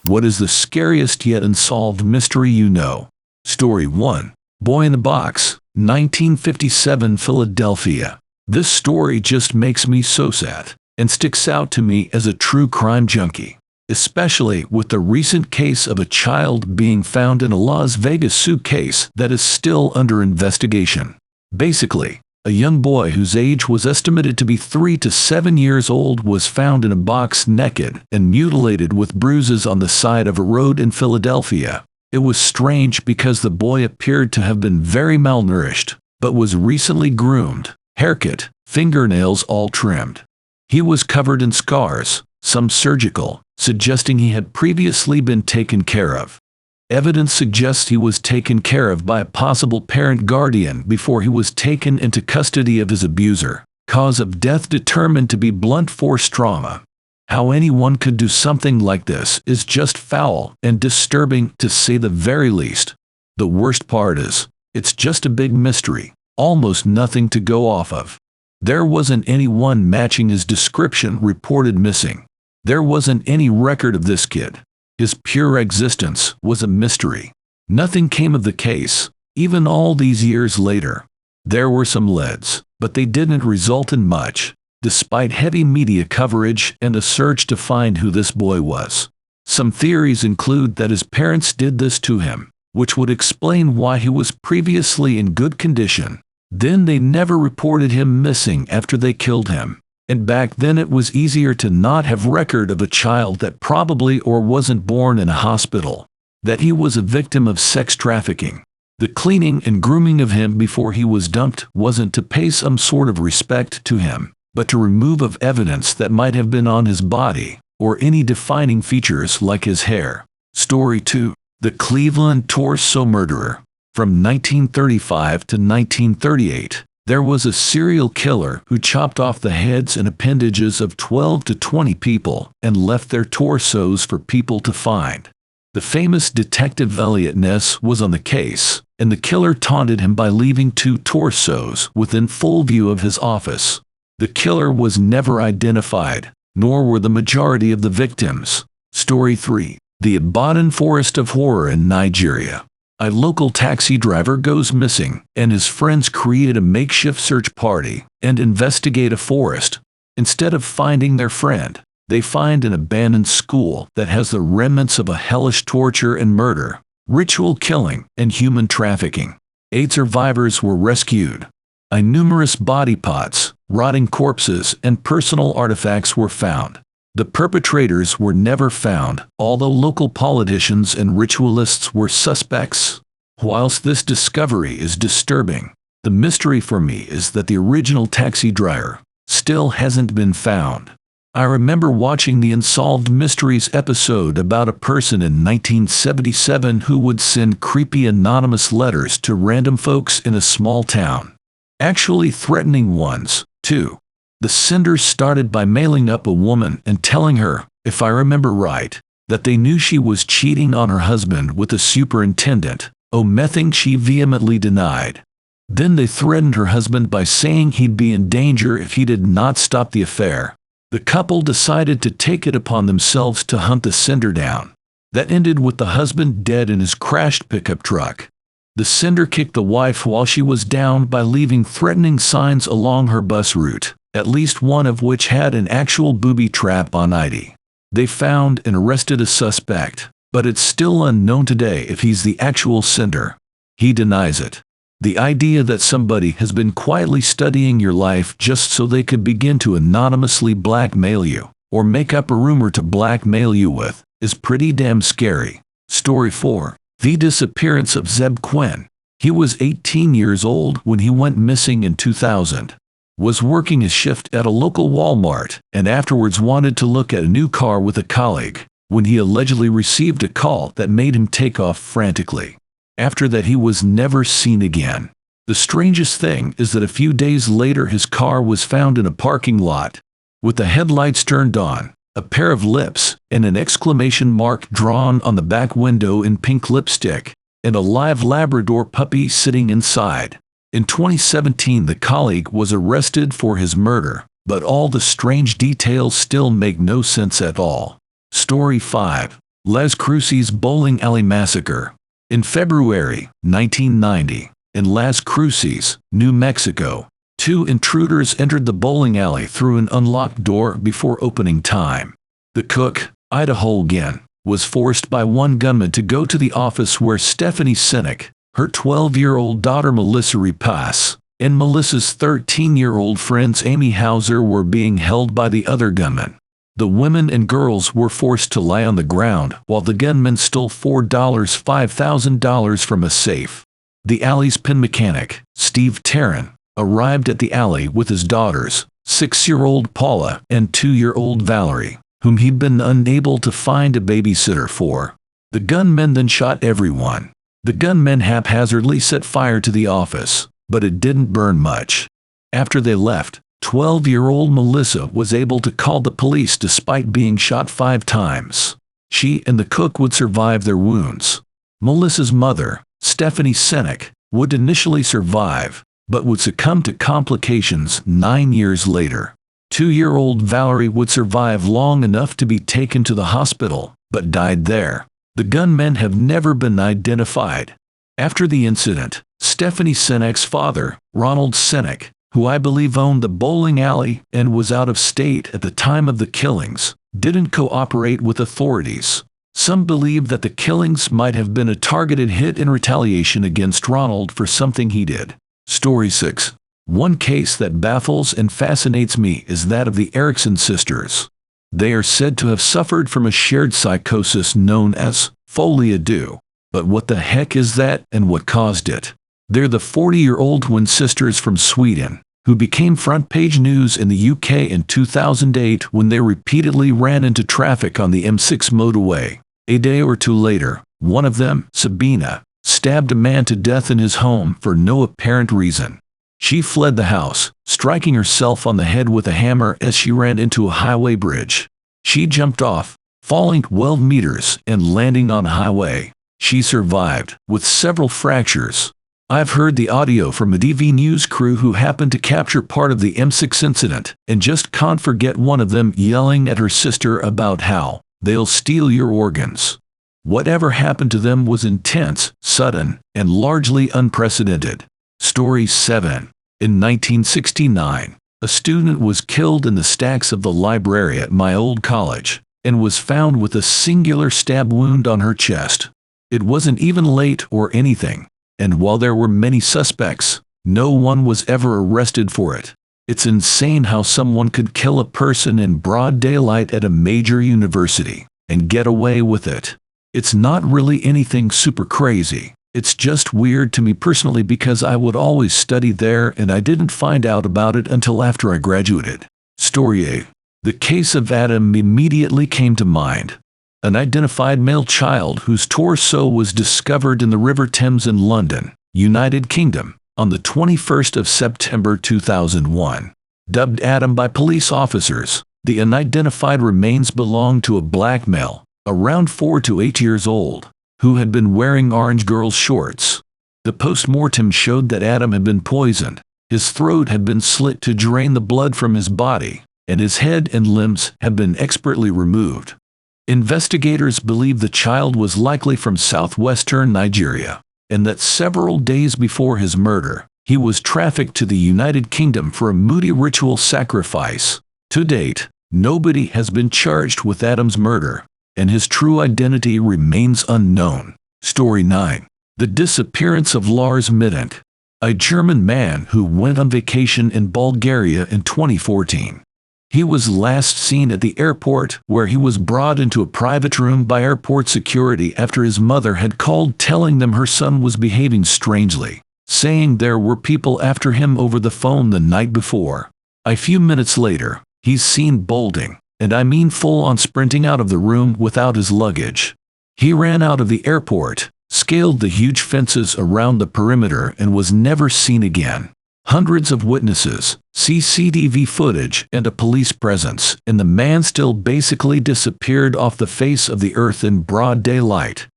What is the scariest yet unsolved mystery you know? Story 1. Boy in the Box, 1957 Philadelphia. This story just makes me so sad, and sticks out to me as a true crime junkie, especially with the recent case of a child being found in a Las Vegas suitcase that is still under investigation. Basically, a young boy whose age was estimated to be 3 to 7 years old was found in a box naked and mutilated with bruises on the side of a road in Philadelphia. It was strange because the boy appeared to have been very malnourished, but was recently groomed, haircut, fingernails all trimmed. He was covered in scars, some surgical, suggesting he had previously been taken care of. Evidence suggests he was taken care of by a possible parent guardian before he was taken into custody of his abuser. Cause of death determined to be blunt force trauma. How anyone could do something like this is just foul and disturbing, to say the very least. The worst part is, it's just a big mystery, almost nothing to go off of. There wasn't anyone matching his description reported missing. There wasn't any record of this kid. His pure existence was a mystery. Nothing came of the case, even all these years later. There were some leads, but they didn't result in much, despite heavy media coverage and a search to find who this boy was. Some theories include that his parents did this to him, which would explain why he was previously in good condition. Then they never reported him missing after they killed him. And back then it was easier to not have record of a child that probably or wasn't born in a hospital. That he was a victim of sex trafficking. The cleaning and grooming of him before he was dumped wasn't to pay some sort of respect to him, but to remove of evidence that might have been on his body, or any defining features like his hair. Story 2. The Cleveland Torso Murderer. From 1935 to 1938. There was a serial killer who chopped off the heads and appendages of 12 to 20 people and left their torsos for people to find. The famous Detective Elliot Ness was on the case, and the killer taunted him by leaving 2 torsos within full view of his office. The killer was never identified, nor were the majority of the victims. Story 3. The Ibadan Forest of Horror in Nigeria. A local taxi driver goes missing, and his friends create a makeshift search party and investigate a forest. Instead of finding their friend, they find an abandoned school that has the remnants of a hellish torture and murder, ritual killing, and human trafficking. 8 survivors were rescued. Numerous body parts, rotting corpses, and personal artifacts were found. The perpetrators were never found, although local politicians and ritualists were suspects. Whilst this discovery is disturbing, the mystery for me is that the original taxi driver still hasn't been found. I remember watching the Unsolved Mysteries episode about a person in 1977 who would send creepy anonymous letters to random folks in a small town. Actually threatening ones, too. The senders started by mailing up a woman and telling her, if I remember right, that they knew she was cheating on her husband with a superintendent, omitting she vehemently denied. Then they threatened her husband by saying he'd be in danger if he did not stop the affair. The couple decided to take it upon themselves to hunt the sender down. That ended with the husband dead in his crashed pickup truck. The sender kicked the wife while she was down by leaving threatening signs along her bus route, at least one of which had an actual booby trap on ID. They found and arrested a suspect, but it's still unknown today if he's the actual sender. He denies it. The idea that somebody has been quietly studying your life just so they could begin to anonymously blackmail you, or make up a rumor to blackmail you with, is pretty damn scary. Story 4. The Disappearance of Zeb Quinn. He was 18 years old when he went missing in 2000. Was working his shift at a local Walmart and afterwards wanted to look at a new car with a colleague when he allegedly received a call that made him take off frantically. After that he was never seen again. The strangest thing is that a few days later his car was found in a parking lot, with the headlights turned on, a pair of lips, and an exclamation mark drawn on the back window in pink lipstick, and a live Labrador puppy sitting inside. In 2017 the colleague was arrested for his murder, but all the strange details still make no sense at all. Story 5. Las Cruces Bowling Alley Massacre. In February 1990, in Las Cruces, New Mexico, 2 intruders entered the bowling alley through an unlocked door before opening time. The cook, Ida Holgen, was forced by one gunman to go to the office where Stephanie Sinek, her 12-year-old daughter Melissa Repass, and Melissa's 13-year-old friends Amy Hauser were being held by the other gunman. The women and girls were forced to lie on the ground while the gunman stole $5,000 from a safe. The alley's pin mechanic, Steve Tarrant, arrived at the alley with his daughters, 6-year-old Paula and 2-year-old Valerie, whom he'd been unable to find a babysitter for. The gunmen then shot everyone. The gunmen haphazardly set fire to the office, but it didn't burn much. After they left, 12-year-old Melissa was able to call the police despite being shot 5 times. She and the cook would survive their wounds. Melissa's mother, Stephanie Sinek, would initially survive, but would succumb to complications 9 years later. 2-year-old Valerie would survive long enough to be taken to the hospital, but died there. The gunmen have never been identified. After the incident, Stephanie Sinek's father, Ronald Sinek, who I believe owned the bowling alley and was out of state at the time of the killings, didn't cooperate with authorities. Some believe that the killings might have been a targeted hit in retaliation against Ronald for something he did. Story 6. One case that baffles and fascinates me is that of the Erickson sisters. They are said to have suffered from a shared psychosis known as folie à deux. But what the heck is that and what caused it? They're the 40-year-old twin sisters from Sweden, who became front-page news in the UK in 2008 when they repeatedly ran into traffic on the M6 motorway. A day or two later, one of them, Sabina, stabbed a man to death in his home for no apparent reason. She fled the house, striking herself on the head with a hammer as she ran into a highway bridge. She jumped off, falling 12 meters and landing on a highway. She survived, with several fractures. I've heard the audio from a TV news crew who happened to capture part of the M6 incident, and just can't forget one of them yelling at her sister about how they'll steal your organs. Whatever happened to them was intense, sudden, and largely unprecedented. Story 7. In 1969, a student was killed in the stacks of the library at my old college, and was found with a singular stab wound on her chest. It wasn't even late or anything, and while there were many suspects, no one was ever arrested for it. It's insane how someone could kill a person in broad daylight at a major university and get away with it. It's not really anything super crazy. It's just weird to me personally because I would always study there and I didn't find out about it until after I graduated. Story 8. The case of Adam immediately came to mind. An identified male child whose torso was discovered in the River Thames in London, United Kingdom, on the 21st of September 2001. Dubbed Adam by police officers, the unidentified remains belonged to a black male, around 4 to 8 years old, who had been wearing orange girls' shorts. The post-mortem showed that Adam had been poisoned, his throat had been slit to drain the blood from his body, and his head and limbs had been expertly removed. Investigators believe the child was likely from southwestern Nigeria, and that several days before his murder, he was trafficked to the United Kingdom for a moody ritual sacrifice. To date, nobody has been charged with Adam's murder, and his true identity remains unknown. Story 9. The disappearance of Lars Midt, a German man who went on vacation in Bulgaria in 2014. He was last seen at the airport, where he was brought into a private room by airport security after his mother had called telling them her son was behaving strangely, saying there were people after him over the phone the night before. A few minutes later, he's seen bolting, and I mean full-on sprinting out of the room without his luggage. He ran out of the airport, scaled the huge fences around the perimeter and was never seen again. Hundreds of witnesses, CCTV footage, and a police presence, and the man still basically disappeared off the face of the earth in broad daylight.